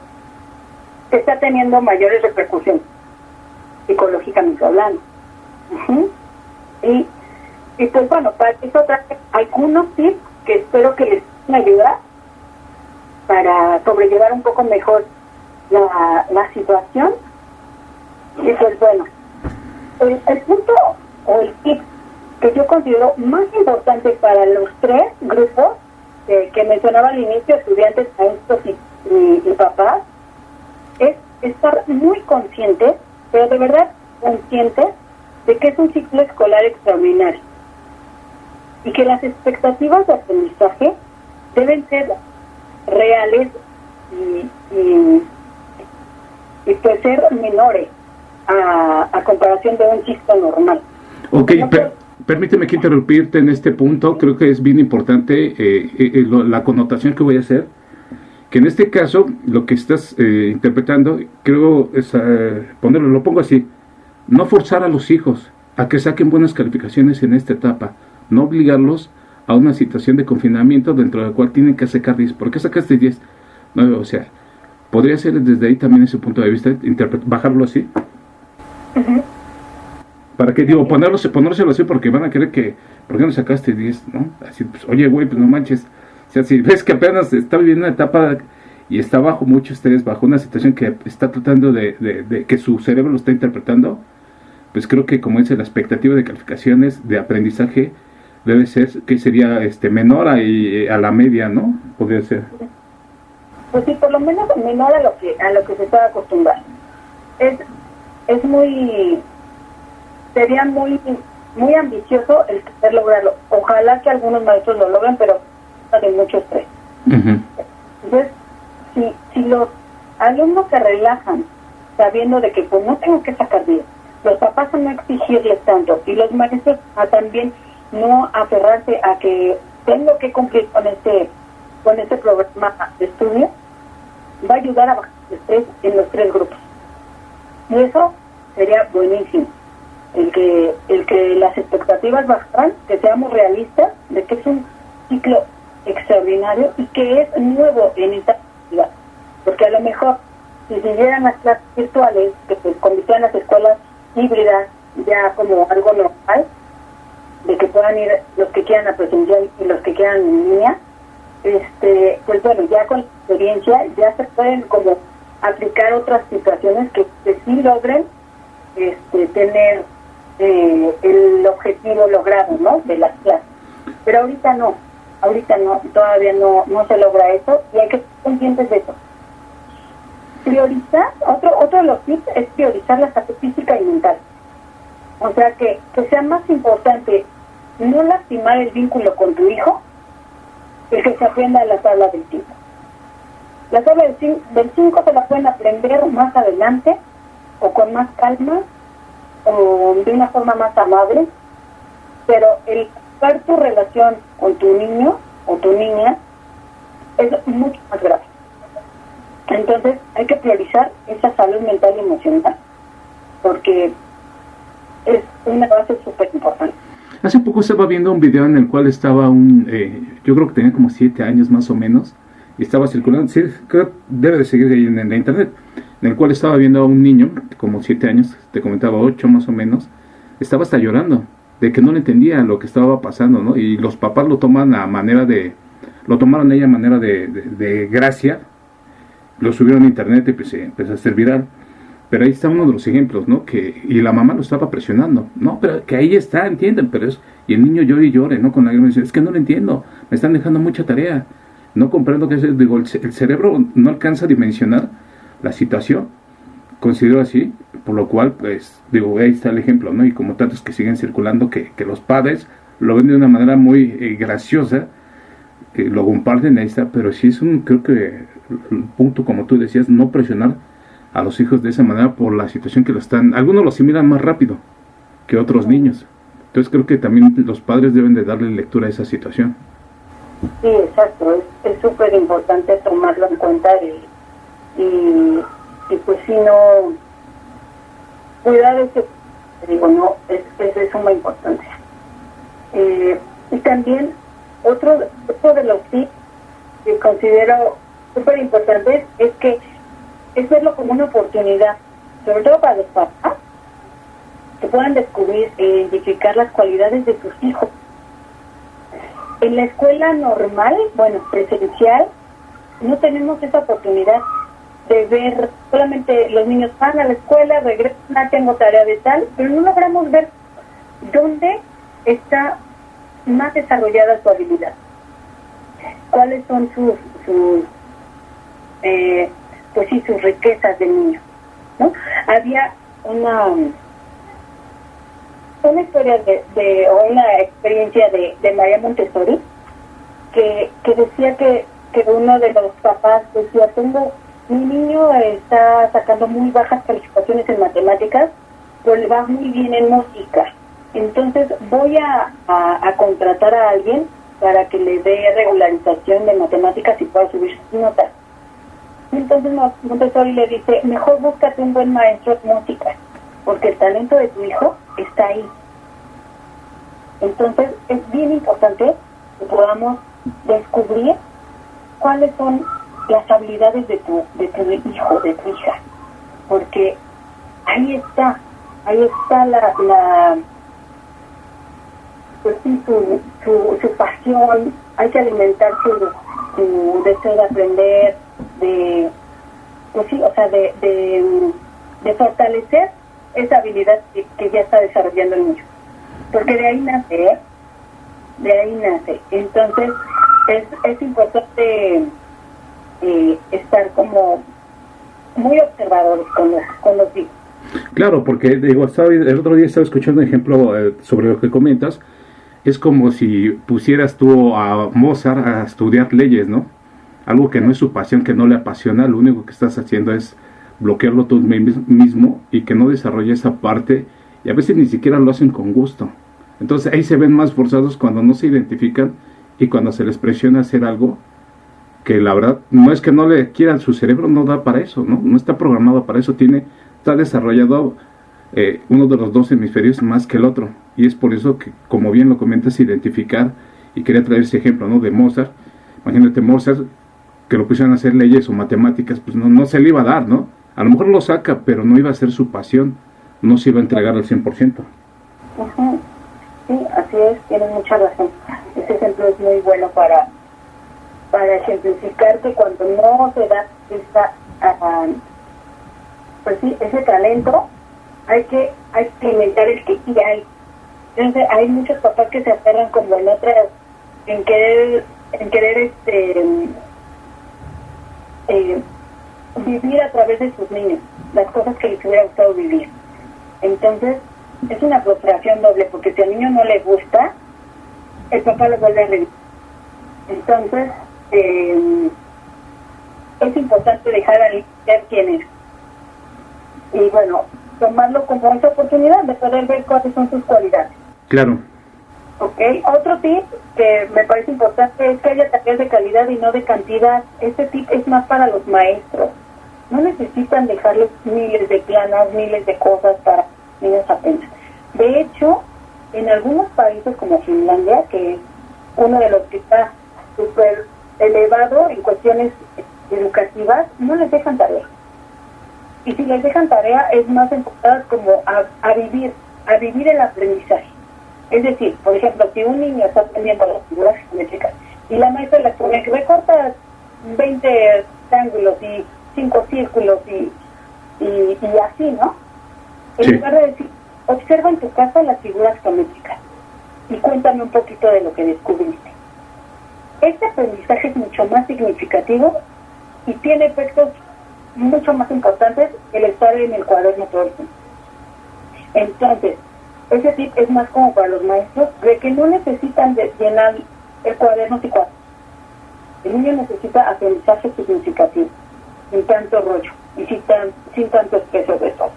Speaker 2: está teniendo mayores repercusiones, psicológicamente hablando. Y pues bueno, para eso traje algunos tips que espero que les puedan ayudar para sobrellevar un poco mejor la situación. Y pues bueno, el punto o el tip que yo considero más importante para los 3 grupos que mencionaba al inicio, estudiantes, maestros y papás, es estar muy conscientes, pero de verdad conscientes, de que es un ciclo escolar extraordinario y que las expectativas de aprendizaje deben ser reales y pues ser menores a comparación de un ciclo normal.
Speaker 1: Ok, permíteme que interrumpirte en este punto. Creo que es bien importante la connotación que voy a hacer, que en este caso lo que estás interpretando, creo es lo pongo así: no forzar a los hijos a que saquen buenas calificaciones en esta etapa, no obligarlos a una situación de confinamiento dentro de la cual tienen que sacar 10. ¿Por qué sacaste 10? No, o sea, podría ser desde ahí también ese punto de vista, bajarlo así. ¿Para qué digo? Ponérselo así porque van a querer que, ¿por qué no sacaste 10, no? Así, pues, oye, güey, pues no manches. O sea, si ves que apenas está viviendo una etapa y está bajo mucho estrés, bajo una situación que está tratando de que su cerebro lo está interpretando, pues creo que como dice, la expectativa de calificaciones, de aprendizaje, debe ser, que sería menor a la media, ¿no? Podría ser.
Speaker 2: Pues sí, por lo menos menor a lo que se está acostumbrado. Es muy, sería muy ambicioso el querer lograrlo. Ojalá que algunos maestros lo logren, pero de mucho estrés.
Speaker 1: Uh-huh.
Speaker 2: Entonces, si los alumnos se relajan sabiendo de que pues no tengo que sacar 10, los papás a no exigirles tanto y los maestros a también no aferrarse a que tengo que cumplir con este programa de estudio, va a ayudar a bajar el estrés en los 3 grupos. Y eso sería buenísimo. El que las expectativas bajaran, que seamos realistas de que es un ciclo extraordinario y que es nuevo en esta actividad. Porque a lo mejor, si siguieran las clases virtuales, que se convirtieran las escuelas híbridas ya como algo normal, de que puedan ir los que quieran a presencial y los que quieran en línea, pues bueno, ya con la experiencia ya se pueden como aplicar otras situaciones que sí logren tener el objetivo logrado, ¿no? De las clases. Pero ahorita no, todavía no se logra eso y hay que estar conscientes de eso. Priorizar, otro de los tips es priorizar la salud física y mental. O sea que sea más importante no lastimar el vínculo con tu hijo el que se aprenda la tabla del 5. La tabla del 5 se la pueden aprender más adelante o con más calma o de una forma más amable, pero el buscar tu relación con tu niño o tu niña es mucho más grave. Entonces hay que priorizar esa salud mental y emocional porque es una base súper importante.
Speaker 1: Hace poco estaba viendo un video en el cual estaba yo creo que tenía como 7 años más o menos, y estaba circulando, sí, creo debe de seguir ahí en la internet, en el cual estaba viendo a un niño, como 7 años, te comentaba 8 más o menos, estaba hasta llorando, de que no le entendía lo que estaba pasando, ¿no? Y los papás lo tomaron a manera de gracia, lo subieron a internet y pues se empezó a hacer viral. Pero ahí está uno de los ejemplos, ¿no? Y la mamá lo estaba presionando, ¿no? Pero que ahí está, entienden, pero y el niño llore y llore, ¿no? Con lágrimas, dice, es que no lo entiendo, me están dejando mucha tarea, no comprendo que digo, el cerebro no alcanza a dimensionar la situación, considero así, por lo cual, pues, digo, ahí está el ejemplo, ¿no? Y como tantos que siguen circulando, que los padres lo ven de una manera muy graciosa, que lo comparten, ahí está, pero sí creo que el punto, como tú decías, no presionar a los hijos de esa manera por la situación que algunos lo asimilan más rápido que otros niños. Entonces creo que también los padres deben de darle lectura a esa situación.
Speaker 2: Sí, exacto, es súper importante tomarlo en cuenta y pues si no, cuidar no, es de suma importancia. Y también otro de los tips que considero súper importantes es que es verlo como una oportunidad, sobre todo para los papás, que puedan descubrir e identificar las cualidades de sus hijos. En la escuela normal, presencial, no tenemos esa oportunidad de ver, solamente los niños van a la escuela, regresan, tengo tarea de tal, pero no logramos ver dónde está más desarrollada su habilidad. ¿Cuáles son sus riquezas de niño, ¿no? Había una historia o una experiencia de María Montessori que decía que uno de los papás decía, mi niño está sacando muy bajas calificaciones en matemáticas, pero le va muy bien en música, entonces voy a contratar a alguien para que le dé regularización de matemáticas y pueda subir sus notas. Entonces Montessori le dice, mejor búscate un buen maestro de música, porque el talento de tu hijo está ahí. Entonces es bien importante que podamos descubrir cuáles son las habilidades de tu hijo, de tu hija, porque ahí está. ahí está pues sí, su pasión, hay que alimentar su deseo de aprender, pues sí, o sea, de fortalecer esa habilidad que ya está desarrollando el niño. Porque de ahí nace, ¿eh? De ahí nace. Entonces, es importante estar como muy observadores con los hijos.
Speaker 1: Claro, porque digo, el otro día estaba escuchando un ejemplo sobre lo que comentas. Es como si pusieras tú a Mozart a estudiar leyes, ¿no? Algo que no es su pasión, que no le apasiona, lo único que estás haciendo es bloquearlo tú mismo y que no desarrolle esa parte, y a veces ni siquiera lo hacen con gusto. Entonces ahí se ven más forzados cuando no se identifican y cuando se les presiona hacer algo que la verdad no es que no le quieran, su cerebro no da para eso, no está programado para eso, está desarrollado uno de los dos hemisferios más que el otro, y es por eso que, como bien lo comentas, identificar, y quería traer ese ejemplo, ¿no?, de Mozart. Imagínate Mozart, que lo pusieran a hacer leyes o matemáticas, pues no se le iba a dar, ¿no? A lo mejor lo saca, pero no iba a ser su pasión, no se iba a entregar al 100%.
Speaker 2: Uh-huh. Sí, así es, tienes mucha razón. Ese ejemplo es muy bueno para ejemplificar que cuando no se da pues sí, ese talento, hay que alimentar el que sí hay. Entonces hay muchos papás que se aferran como en querer vivir a través de sus niños las cosas que les hubiera gustado vivir. Entonces es una frustración doble, porque si al niño no le gusta, el papá lo vuelve a revivir. Entonces es importante dejar al niño ser quien es, y bueno, tomarlo como esa oportunidad de poder ver cuáles son sus cualidades.
Speaker 1: Claro.
Speaker 2: Ok, otro tip que me parece importante es que haya tareas de calidad y no de cantidad. Este tip es más para los maestros. No necesitan dejarles miles de planos, miles de cosas para niños apenas. De hecho, en algunos países como Finlandia, que es uno de los que está súper elevado en cuestiones educativas, no les dejan tarea. Y si les dejan tarea, es más enfocada como a vivir el aprendizaje. Es decir, por ejemplo, si un niño está aprendiendo las figuras geométricas y la maestra le pone que recorta 20 triángulos y 5 círculos y así, ¿no? En lugar de decir, observa en tu casa las figuras geométricas y cuéntame un poquito de lo que descubriste. Este aprendizaje es mucho más significativo y tiene efectos mucho más importantes que el estar en el cuaderno todo el tiempo. Entonces, ese tip es más como para los maestros, de que no necesitan llenar el cuaderno y cuaderno. El niño necesita aprendizaje significativo, sin tanto rollo y sin tanto estrés sobre todo.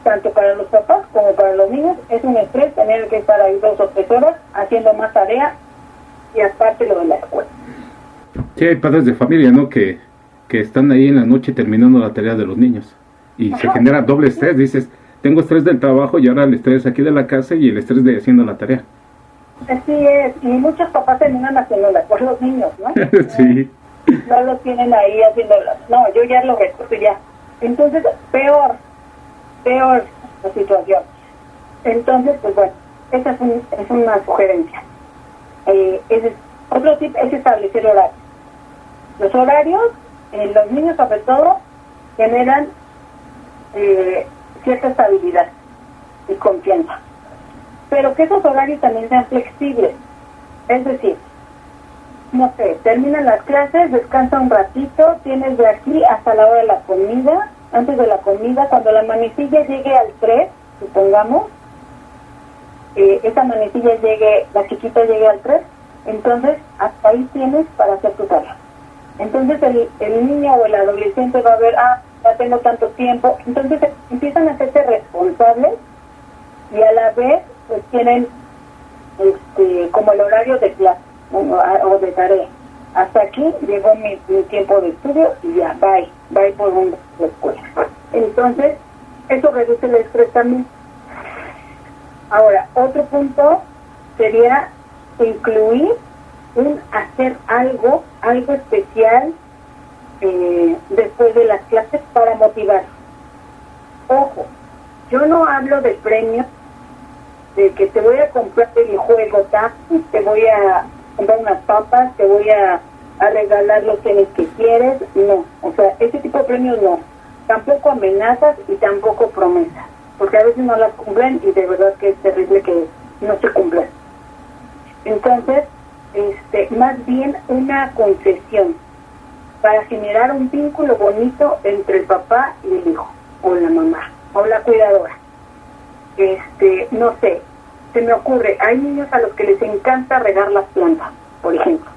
Speaker 2: Tanto para los papás como para los niños es un estrés tener que estar ahí 2 o 3 horas haciendo más tarea y aparte lo de la escuela.
Speaker 1: Sí, hay padres de familia, ¿no?, que están ahí en la noche terminando la tarea de los niños y se genera doble estrés. Dices, tengo estrés del trabajo y ahora el estrés aquí de la casa y el estrés de haciendo la tarea.
Speaker 2: Así es, y muchos papás terminan haciéndola por los niños, ¿no?
Speaker 1: Sí.
Speaker 2: No los tienen ahí haciéndola. No, yo ya lo recuerdo ya. Entonces, peor la situación. Entonces, pues bueno, esa es una sugerencia. Otro tip es establecer horarios. Los horarios, los niños sobre todo, generan cierta estabilidad y confianza, pero que esos horarios también sean flexibles. Es decir, no sé, terminan las clases, descansa un ratito, tienes de aquí hasta la hora de la comida. Antes de la comida, cuando la manecilla llegue al 3, supongamos, esa manecilla la chiquita llegue al 3, entonces hasta ahí tienes para hacer tu tarea. Entonces el niño o el adolescente va a ver, ya tengo tanto tiempo, entonces empiezan a hacerse responsables y a la vez pues tienen como el horario de clase o de tarea. Hasta aquí llegó mi tiempo de estudio y ya, bye por un de escuela. Entonces, eso reduce el estrés también. Ahora, otro punto sería incluir hacer algo especial después de las clases para motivar. Ojo, Yo no hablo de premios, de que te voy a comprar el juego, te voy a comprar unas papas, te voy a regalar los tenis que quieres, no. O sea, ese tipo de premios no. Tampoco amenazas y tampoco promesas, porque a veces no las cumplen y de verdad que es terrible que no se cumplan. Entonces, más bien una concesión para generar un vínculo bonito entre el papá y el hijo, o la mamá, o la cuidadora. No sé, se me ocurre, hay niños a los que les encanta regar las plantas, por ejemplo.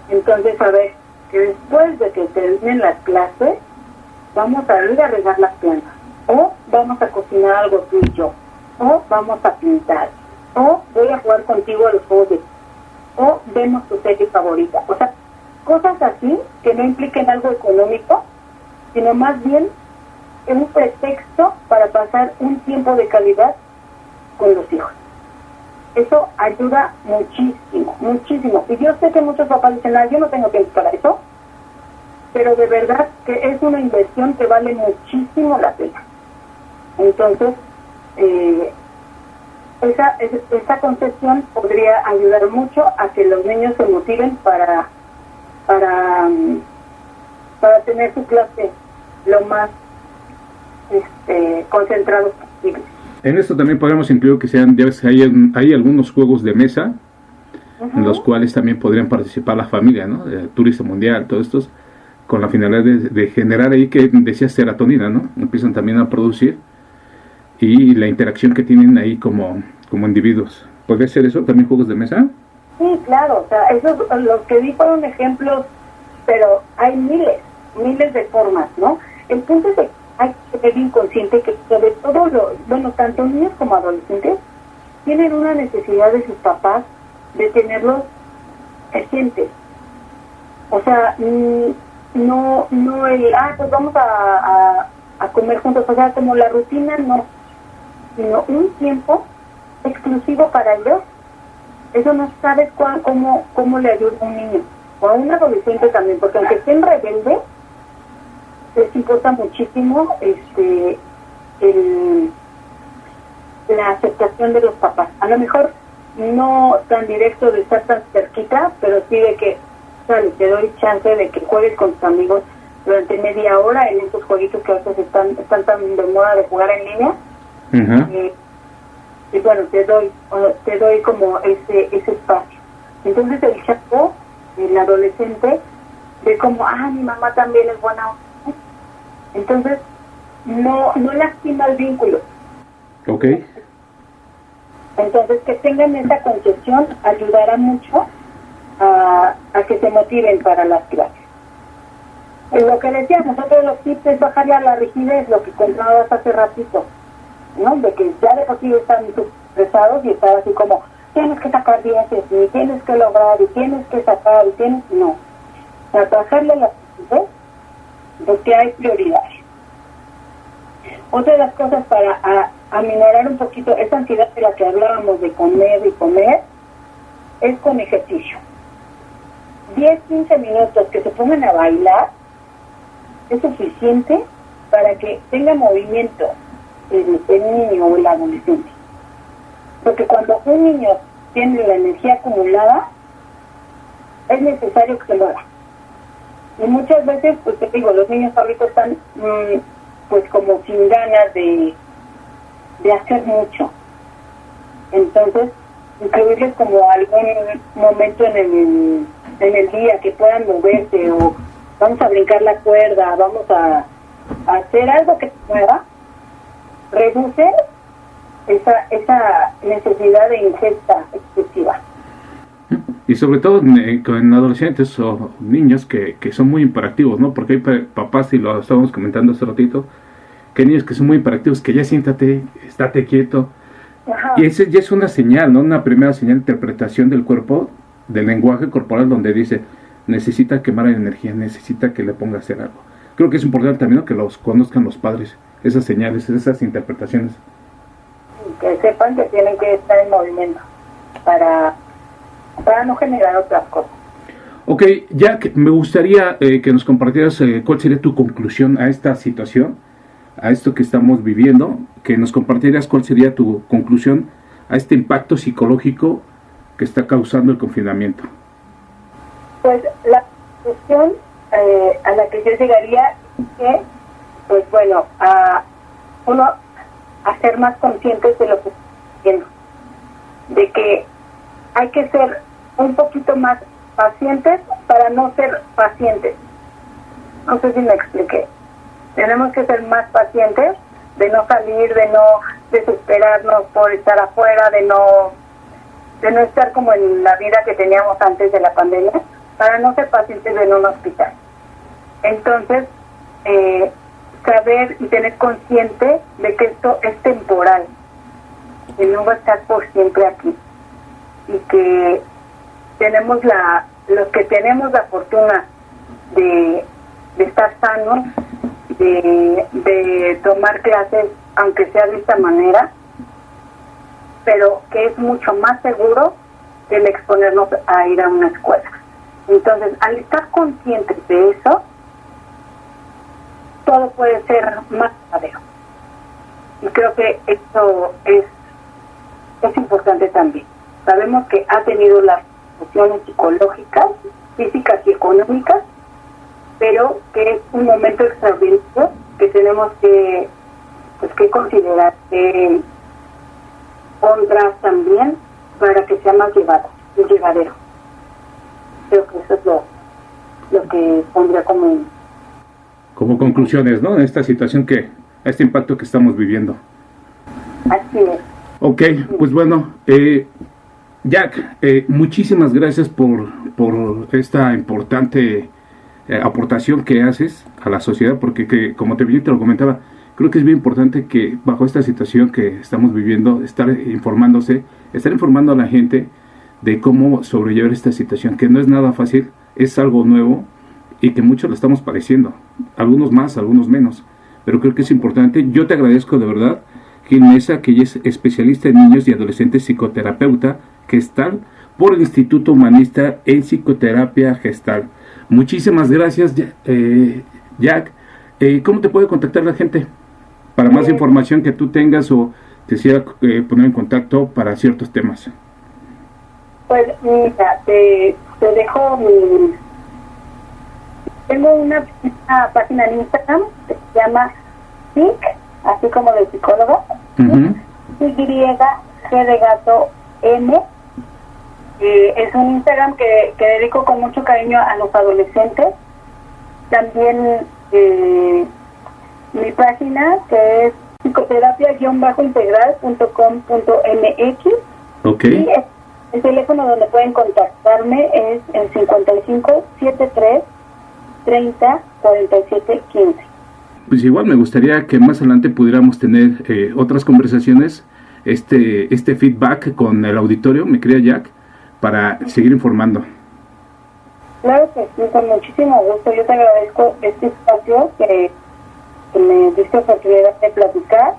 Speaker 2: Entonces, a ver, que después de que terminen las clases, vamos a ir a regar las plantas, o vamos a cocinar algo tú y yo, o vamos a pintar, o voy a jugar contigo a los juegos de... o vemos tu serie favorita. O sea, cosas así que no impliquen algo económico, sino más bien un pretexto para pasar un tiempo de calidad con los hijos. Eso ayuda muchísimo, muchísimo. Y yo sé que muchos papás dicen, yo no tengo tiempo para eso, pero de verdad que es una inversión que vale muchísimo la pena. Entonces, esa concesión podría ayudar mucho a que los niños se motiven para tener su clase lo más concentrados posible.
Speaker 1: En esto también podemos incluir que sean, ya ves, hay algunos juegos de mesa en los cuales también podrían participar la familia, ¿no? El turista mundial, todos estos, con la finalidad de generar ahí, que decía, serotonina, ¿no? Empiezan también a producir, y la interacción que tienen ahí como individuos. ¿Podría ser eso también, juegos de mesa?
Speaker 2: Sí, claro, o sea, esos, los que di fueron ejemplos, pero hay miles de formas, ¿no? El punto es que hay que ser inconsciente que sobre todo, tanto niños como adolescentes tienen una necesidad de sus papás de tenerlos presentes. O sea, no el, pues vamos a comer juntos, o sea, como la rutina, no, sino un tiempo exclusivo para ellos. Eso no sabes cómo le ayuda a un niño o a un adolescente también, porque aunque estén rebeldes, les importa muchísimo la aceptación de los papás. A lo mejor no tan directo de estar tan cerquita, pero sí de que, sale, te doy chance de que juegues con tus amigos durante media hora en esos jueguitos que a veces están tan de moda de jugar en línea.
Speaker 1: Uh-huh.
Speaker 2: Y bueno, te doy como ese espacio. Entonces el chavo, el adolescente, ve como, mi mamá también es buena. Entonces no lastima el vínculo.
Speaker 1: Okay.
Speaker 2: Entonces que tengan esa concesión ayudará mucho a que se motiven para las clases. Lo que decíamos, nosotros los tips es bajarle a la rigidez, lo que contabas hace ratito, ¿no? De que ya de por sí están estresados y estar así como, tienes que sacar 10 y tienes que lograr y tienes que sacar y tienes... No. O sea, bajarle la rigidez de que hay prioridades. Otra de las cosas para aminorar un poquito esa ansiedad de la que hablábamos de comer y comer es con ejercicio. 10-15 minutos que se pongan a bailar es suficiente para que tenga movimiento el niño o el adolescente. Porque cuando un niño tiene la energía acumulada, es necesario que se lo haga. Y muchas veces, pues te digo, los niños ahorita están pues como sin ganas de hacer mucho. Entonces, incluirles como algún momento en el día que puedan moverse, o vamos a brincar la cuerda, vamos a hacer algo que se mueva, reduce esa necesidad de ingesta excesiva.
Speaker 1: Y sobre todo con adolescentes o niños que son muy hiperactivos, ¿no? Porque hay papás, y lo estábamos comentando hace ratito, que hay niños que son muy hiperactivos, que ya siéntate, estate quieto. Ajá. Y ese ya es una señal, ¿no? Una primera señal de interpretación del cuerpo, del lenguaje corporal, donde dice, necesita quemar energía, necesita que le ponga a hacer algo. Creo que es importante también, ¿no?, que los conozcan los padres, esas señales, esas interpretaciones.
Speaker 2: Que sepan que tienen que estar en movimiento para no generar otras cosas.
Speaker 1: Ok, ya que me gustaría que nos compartieras cuál sería tu conclusión a esta situación, a esto que estamos viviendo, que nos compartieras cuál sería tu conclusión a este impacto psicológico que está causando el confinamiento.
Speaker 2: Pues la conclusión a la que yo llegaría es que, pues bueno, a ser más conscientes de lo que estamos haciendo, de que hay que ser un poquito más pacientes para no ser pacientes. No sé si me expliqué. Tenemos que ser más pacientes, de no salir, de no desesperarnos por estar afuera, de no estar como en la vida que teníamos antes de la pandemia, para no ser pacientes en un hospital. Entonces, saber y tener consciente de que esto es temporal, que no va a estar por siempre aquí, y que los que tenemos la fortuna de estar sanos, de tomar clases, aunque sea de esta manera, pero que es mucho más seguro que el exponernos a ir a una escuela. Entonces, al estar conscientes de eso, todo puede ser más verdadero. Y creo que esto es importante también. Sabemos que ha tenido las cuestiones psicológicas, físicas y económicas, pero que es un momento extraordinario que tenemos que considerar contras también para que sea más llevadero. Creo que eso es lo que pondría como
Speaker 1: conclusiones, ¿no? En esta situación este impacto que estamos viviendo.
Speaker 2: Así es.
Speaker 1: Ok, pues bueno, Jack, muchísimas gracias por esta importante aportación que haces a la sociedad, porque como te lo comentaba, creo que es bien importante que bajo esta situación que estamos viviendo, estar informando a la gente de cómo sobrellevar esta situación, que no es nada fácil, es algo nuevo y que muchos lo estamos padeciendo, algunos más, algunos menos, pero creo que es importante. Yo te agradezco de verdad, Gil Mesa, que ella es especialista en niños y adolescentes, psicoterapeuta gestal por el Instituto Humanista en Psicoterapia Gestal. Muchísimas gracias, Jack. ¿Cómo te puede contactar la gente para más información que tú tengas o te quisiera poner en contacto para ciertos temas?
Speaker 2: Pues mira, te dejo tengo una página en Instagram que se llama PSIC, así como de psicólogo, Y, G de gato, M. Es un Instagram que dedico con mucho cariño a los adolescentes. También mi página, que es psicoterapia-integral.com.mx.
Speaker 1: Okay.
Speaker 2: Y el teléfono donde pueden contactarme es el 55 73 30 47 15.
Speaker 1: Pues igual me gustaría que más adelante pudiéramos tener otras conversaciones, este feedback con el auditorio, mi querida Jack, para seguir informando.
Speaker 2: Claro que sí, con muchísimo gusto. Yo te agradezco este espacio que me diste oportunidad de platicar.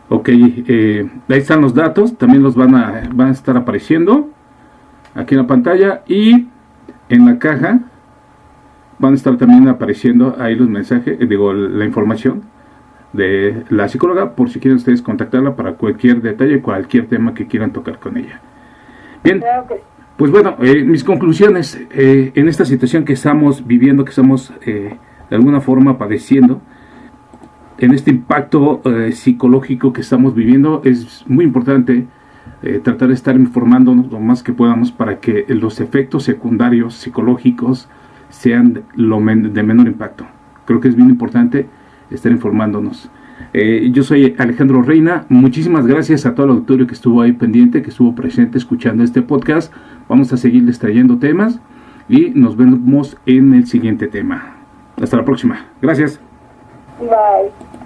Speaker 1: Ok, ahí están los datos, también los van a estar apareciendo aquí en la pantalla, y en la caja van a estar también apareciendo ahí los mensajes, la información de la psicóloga, por si quieren ustedes contactarla para cualquier detalle, cualquier tema que quieran tocar con ella. Bien,
Speaker 2: Claro que sí.
Speaker 1: pues bueno, mis conclusiones en esta situación que estamos viviendo, que estamos de alguna forma padeciendo, en este impacto psicológico que estamos viviendo, es muy importante tratar de estar informándonos lo más que podamos para que los efectos secundarios psicológicos sean de menor impacto. Creo que es bien importante estar informándonos. Yo soy Alejandro Reina. Muchísimas gracias a todo el auditorio que estuvo ahí pendiente, que estuvo presente escuchando este podcast. Vamos a seguirles trayendo temas y nos vemos en el siguiente tema. Hasta la próxima. Gracias.
Speaker 2: Bye.